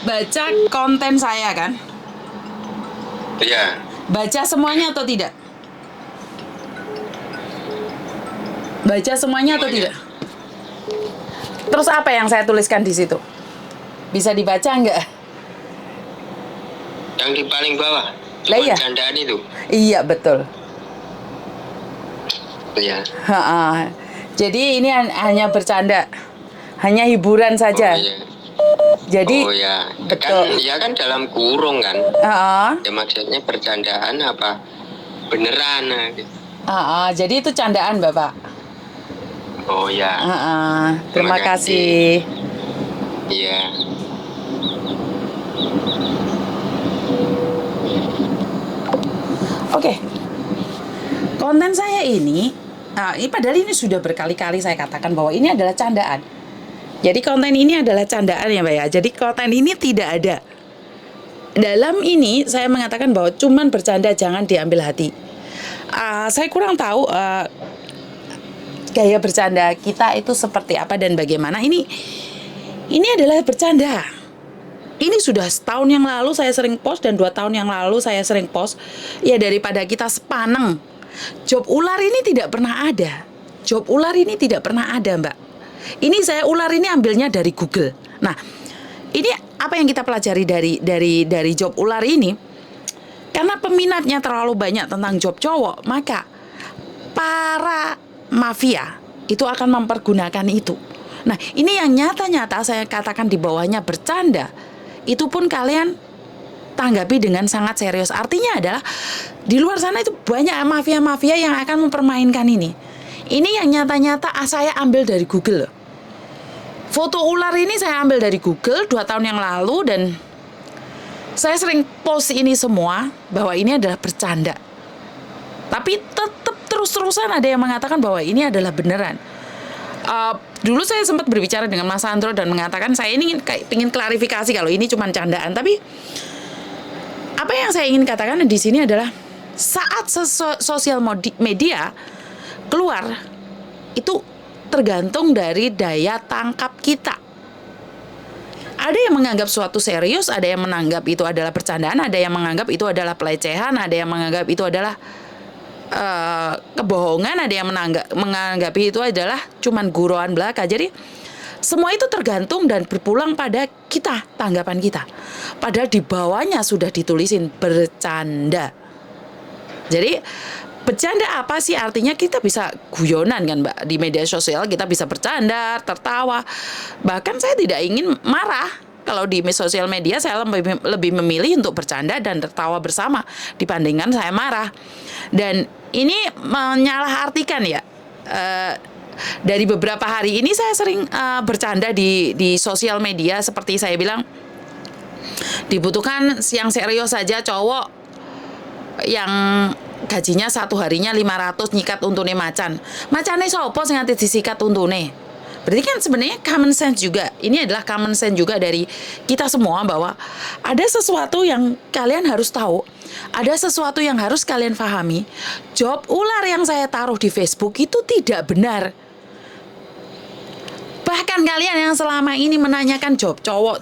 baca konten saya kan? Iya. Baca semuanya atau tidak? Baca semuanya atau tidak? Terus apa yang saya tuliskan di situ? Bisa dibaca nggak? Yang di paling bawah. Lah iya. Candaan itu. Iya betul. Iya. Jadi ini hanya bercanda, hanya hiburan saja. Oh, iya. Jadi oh ya, betul. Kan, ya kan dalam kurung kan. Ya maksudnya bercandaan apa beneran? Gitu. Jadi itu candaan Bapak. Oh ya. Terima kasih. Iya. Oke. Konten saya ini padahal ini sudah berkali-kali saya katakan bahwa ini adalah candaan. Jadi konten ini adalah candaan ya Mbak ya. Jadi konten ini tidak ada. Dalam ini saya mengatakan bahwa cuman bercanda, jangan diambil hati. Saya kurang tahu gaya bercanda kita itu seperti apa dan bagaimana. Ini adalah bercanda. Ini sudah setahun yang lalu saya sering post dan 2 tahun yang lalu saya sering post. Ya daripada kita sepaneng. Job ular ini tidak pernah ada. Job ular ini tidak pernah ada Mbak. Ini saya ular ini ambilnya dari Google. Nah, ini apa yang kita pelajari dari job ular ini? Karena peminatnya terlalu banyak tentang job cowok, maka para mafia itu akan mempergunakan itu. Nah, ini yang nyata-nyata saya katakan di bawahnya bercanda. Itu pun kalian tanggapi dengan sangat serius. Artinya adalah di luar sana itu banyak mafia-mafia yang akan mempermainkan ini. Ini yang nyata-nyata saya ambil dari Google. Foto ular ini saya ambil dari Google 2 tahun yang lalu dan saya sering post ini semua bahwa ini adalah bercanda. Tapi tetap terus-terusan ada yang mengatakan bahwa ini adalah beneran. Dulu saya sempat berbicara dengan Mas Andro dan mengatakan saya ini ingin klarifikasi kalau ini cuma candaan. Tapi apa yang saya ingin katakan di sini adalah saat sosial media keluar itu tergantung dari daya tangkap kita. Ada yang menganggap suatu serius, ada yang menganggap itu adalah bercandaan, ada yang menganggap itu adalah pelecehan, ada yang menganggap itu adalah kebohongan, ada yang menganggap itu adalah cuman guruan belaka. Jadi semua itu tergantung dan berpulang pada kita, tanggapan kita. Padahal di bawahnya sudah ditulisin bercanda. Jadi bercanda apa sih artinya? Kita bisa guyonan kan Mbak, di media sosial kita bisa bercanda, tertawa. Bahkan saya tidak ingin marah. Kalau di sosial media saya lebih memilih untuk bercanda dan tertawa bersama dibandingkan saya marah. Dan ini menyalahartikan ya. Dari beberapa hari ini saya sering bercanda di sosial media seperti saya bilang dibutuhkan yang serius saja cowok yang gajinya 1 harinya 500 nyikat untune macan. Macane sopo sing nganti disikat untune? Berarti kan sebenarnya common sense juga. Ini adalah common sense juga dari kita semua bahwa ada sesuatu yang kalian harus tahu, ada sesuatu yang harus kalian pahami. Job ular yang saya taruh di Facebook itu tidak benar. Bahkan kalian yang selama ini menanyakan job cowok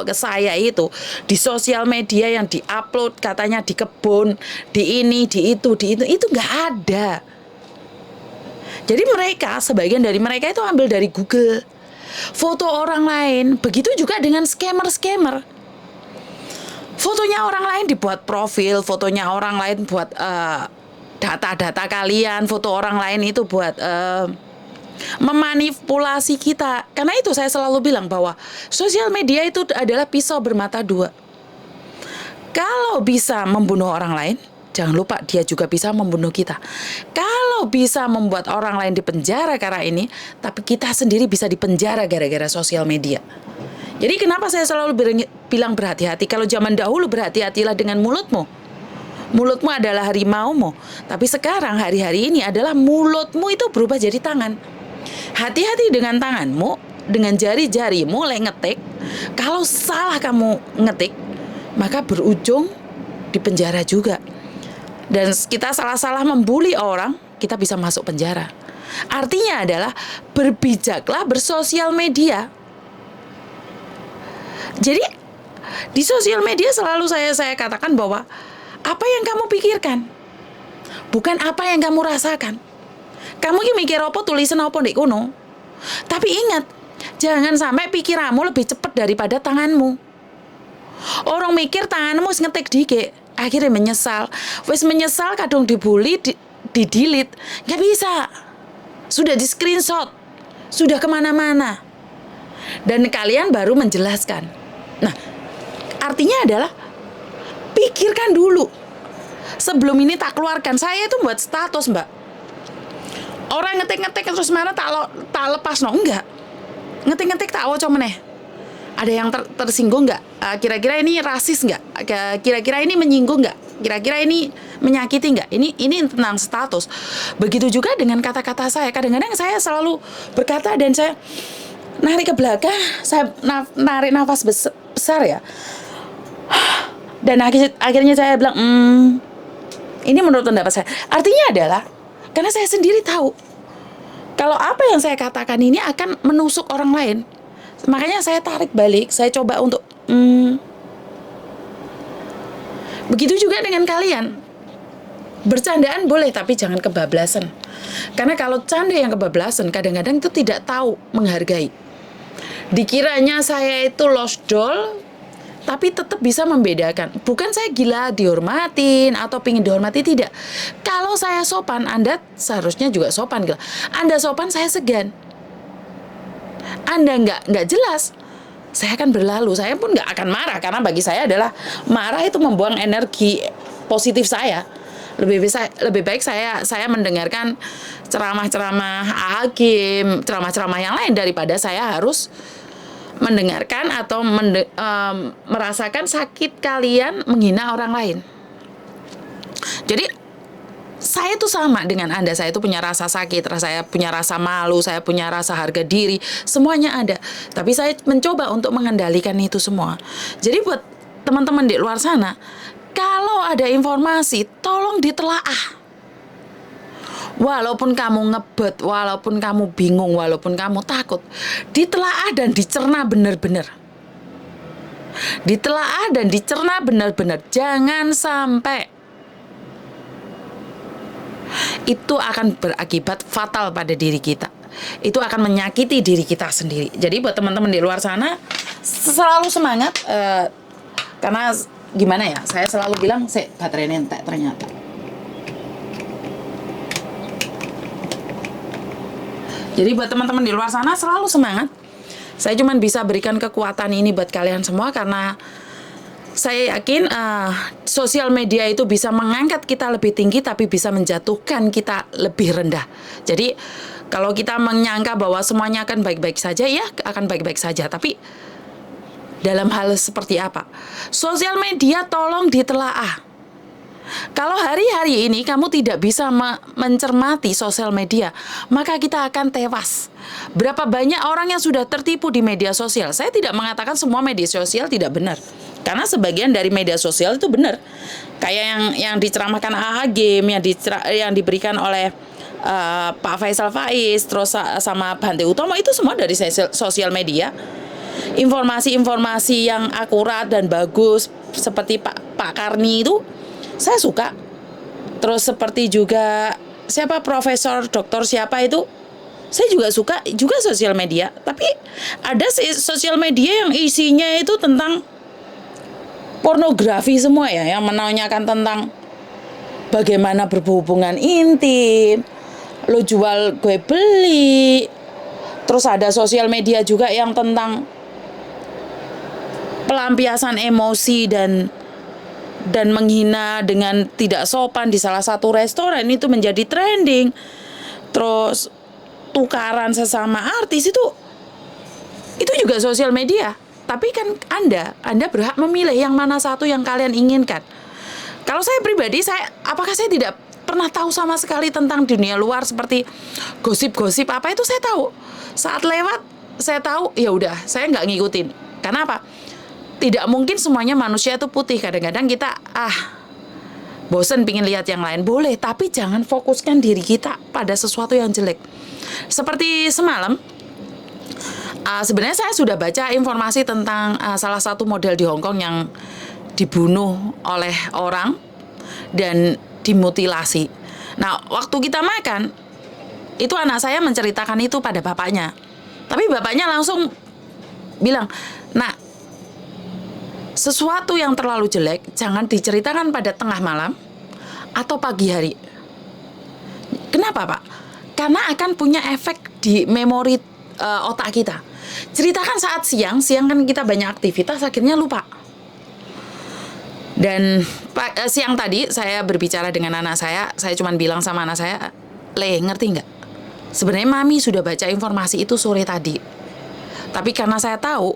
ke saya itu di sosial media yang diupload katanya di kebun, di ini, di itu nggak ada. Jadi mereka, sebagian dari mereka itu ambil dari Google. Foto orang lain, begitu juga dengan scammer-scammer. Fotonya orang lain dibuat profil, fotonya orang lain buat data-data kalian, foto orang lain itu buat memanipulasi kita. Karena itu saya selalu bilang bahwa sosial media itu adalah pisau bermata dua. Kalau bisa membunuh orang lain, jangan lupa dia juga bisa membunuh kita. Kalau bisa membuat orang lain dipenjara karena ini, tapi kita sendiri bisa dipenjara gara-gara sosial media. Jadi kenapa saya selalu bilang berhati-hati? Kalau zaman dahulu berhati-hatilah dengan mulutmu. Mulutmu adalah harimaumu. Tapi sekarang hari-hari ini adalah mulutmu itu berubah jadi tangan. Hati-hati dengan tanganmu, dengan jari-jarimu mulai ngetik. Kalau salah kamu ngetik, maka berujung di penjara juga. Dan kita salah-salah membuli orang, kita bisa masuk penjara. Artinya adalah berbijaklah bersosial media. Jadi di sosial media selalu saya katakan bahwa apa yang kamu pikirkan, bukan apa yang kamu rasakan. Kamu ki mikir apa, tulisan apa ndek kono. Tapi ingat, jangan sampai pikiranmu lebih cepat daripada tanganmu. Orang mikir tanganmu wis ngetik dikit, akhirnya menyesal. Wis menyesal kadung dibully, di delete. Nggak bisa. Sudah di screenshot, sudah kemana-mana. Dan kalian baru menjelaskan. Nah, artinya adalah pikirkan dulu. Sebelum ini tak keluarkan. Saya itu buat status, Mbak. Orang ngetik-ngetik terus mana tak lepas, no, enggak. Ngetik-ngetik tak waca meneh. Ada yang tersinggung nggak? Kira-kira ini rasis nggak? Kira-kira ini menyinggung nggak? Kira-kira ini menyakiti nggak? Ini tentang status. Begitu juga dengan kata-kata saya. Kadang-kadang saya selalu berkata dan saya narik ke belakang, saya narik nafas besar ya. Dan akhirnya saya bilang, ini menurut pendapat saya. Artinya adalah karena saya sendiri tahu kalau apa yang saya katakan ini akan menusuk orang lain. Makanya saya tarik balik, saya coba untuk begitu juga dengan kalian. Bercandaan boleh, tapi jangan kebablasan. Karena kalau canda yang kebablasan, kadang-kadang itu tidak tahu menghargai. Dikiranya saya itu lost doll, tapi tetap bisa membedakan. Bukan saya gila dihormatin atau pingin dihormati, tidak. Kalau saya sopan, Anda seharusnya juga sopan. Gila. Anda sopan, saya segan. Anda nggak jelas, saya akan berlalu. Saya pun nggak akan marah, karena bagi saya adalah marah itu membuang energi positif saya. Lebih baik saya mendengarkan ceramah-ceramah hakim, ceramah-ceramah yang lain daripada saya harus mendengarkan atau merasakan sakit kalian menghina orang lain. Jadi saya itu sama dengan Anda. Saya itu punya rasa sakit, saya punya rasa malu, saya punya rasa harga diri, semuanya ada. Tapi saya mencoba untuk mengendalikan itu semua. Jadi buat teman-teman di luar sana, kalau ada informasi, tolong ditelaah. Walaupun kamu ngebet, walaupun kamu bingung, walaupun kamu takut, ditelaah dan dicerna benar-benar. Ditelaah dan dicerna benar-benar. Jangan sampai itu akan berakibat fatal pada diri kita. Itu akan menyakiti diri kita sendiri. Jadi buat teman-teman di luar sana, selalu semangat. Karena gimana ya, saya selalu bilang, baterainya entek ternyata. Jadi buat teman-teman di luar sana selalu semangat. Saya cuma bisa berikan kekuatan ini buat kalian semua karena saya yakin sosial media itu bisa mengangkat kita lebih tinggi tapi bisa menjatuhkan kita lebih rendah. Jadi kalau kita menyangka bahwa semuanya akan baik-baik saja, ya akan baik-baik saja. Tapi dalam hal seperti apa? Sosial media tolong ditelaah. Kalau hari-hari ini kamu tidak bisa mencermati sosial media, maka kita akan tewas. Berapa banyak orang yang sudah tertipu di media sosial? Saya tidak mengatakan semua media sosial tidak benar. Karena sebagian dari media sosial itu benar. Kayak yang diceramahkan AHG, yang diberikan oleh Pak Faisal Faiz, terus sama Bante Utomo, itu semua dari sosial media. Informasi-informasi yang akurat dan bagus seperti Pak Karni itu saya suka. Terus seperti juga profesor doktor siapa itu saya juga suka, juga sosial media. Tapi ada sosial media yang isinya itu tentang pornografi semua ya, yang menanyakan tentang bagaimana berhubungan intim, lo jual gue beli. Terus ada sosial media juga yang tentang pelampiasan emosi dan menghina dengan tidak sopan di salah satu restoran, itu menjadi trending. Terus tukaran sesama artis itu juga sosial media. Tapi kan Anda berhak memilih yang mana satu yang kalian inginkan. Kalau saya pribadi, apakah saya tidak pernah tahu sama sekali tentang dunia luar seperti gosip-gosip apa itu saya tahu. Saat lewat saya tahu, ya udah, saya nggak ngikutin. Karena apa? Tidak mungkin semuanya manusia itu putih. Kadang-kadang kita bosen pingin lihat yang lain. Boleh, tapi jangan fokuskan diri kita pada sesuatu yang jelek. Seperti semalam Sebenarnya saya sudah baca informasi tentang salah satu model di Hong Kong yang dibunuh oleh orang dan dimutilasi. Nah, waktu kita makan, itu anak saya menceritakan itu pada bapaknya. Tapi bapaknya langsung bilang, "Nak, sesuatu yang terlalu jelek jangan diceritakan pada tengah malam atau pagi hari." Kenapa, Pak? Karena akan punya efek di memori otak kita. Ceritakan saat siang kan kita banyak aktivitas, akhirnya lupa. Dan siang tadi saya berbicara dengan anak saya cuma bilang sama anak saya, "Le, ngerti nggak? Sebenarnya Mami sudah baca informasi itu sore tadi. Tapi karena saya tahu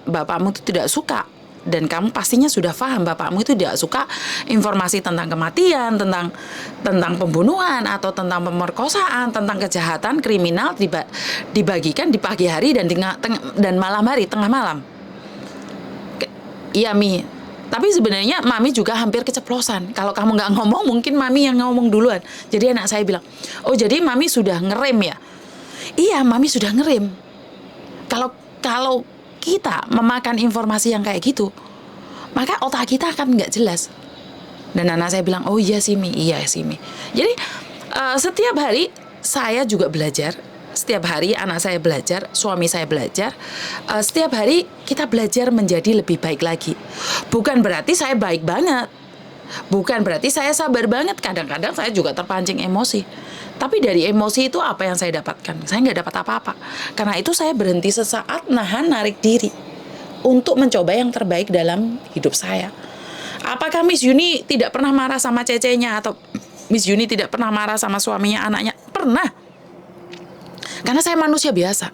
bapakmu itu tidak suka, dan kamu pastinya sudah paham bapakmu itu tidak suka informasi tentang kematian, tentang pembunuhan atau tentang pemerkosaan, tentang kejahatan kriminal dibagikan di pagi hari dan malam hari, tengah malam." Iya, Mi. Tapi sebenarnya Mami juga hampir keceplosan. Kalau kamu nggak ngomong, mungkin Mami yang ngomong duluan. Jadi anak saya bilang, "Oh, jadi Mami sudah ngerem ya?" Iya, Mami sudah ngerem. Kalau kita memakan informasi yang kayak gitu, maka otak kita akan nggak jelas. Dan anak saya bilang, "Oh iya sih, Mi. Iya sih, Mi." Jadi setiap hari saya juga belajar. Setiap hari anak saya belajar, suami saya belajar. Setiap hari kita belajar menjadi lebih baik lagi. Bukan berarti saya baik banget. Bukan berarti saya sabar banget. Kadang-kadang saya juga terpancing emosi. Tapi dari emosi itu apa yang saya dapatkan? Saya nggak dapat apa-apa. Karena itu saya berhenti sesaat, narik diri untuk mencoba yang terbaik dalam hidup saya. Apakah Miss Yuni tidak pernah marah sama cecenya, atau Miss Yuni tidak pernah marah sama suaminya, anaknya? Pernah. Karena saya manusia biasa.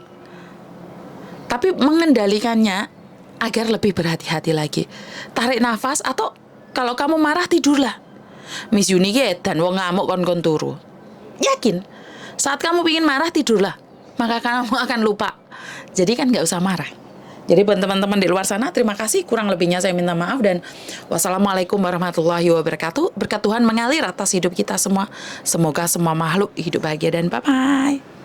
Tapi mengendalikannya agar lebih berhati-hati lagi. Tarik nafas, atau kalau kamu marah, tidurlah. Miss Yuni dan wong ngamuk kon turu. Yakin, saat kamu ingin marah, tidurlah. Maka kamu akan lupa. Jadi kan nggak usah marah. Jadi buat teman-teman di luar sana, terima kasih. Kurang lebihnya saya minta maaf, dan wassalamualaikum warahmatullahi wabarakatuh. Berkat Tuhan mengalir atas hidup kita semua. Semoga semua makhluk hidup bahagia, dan bye-bye.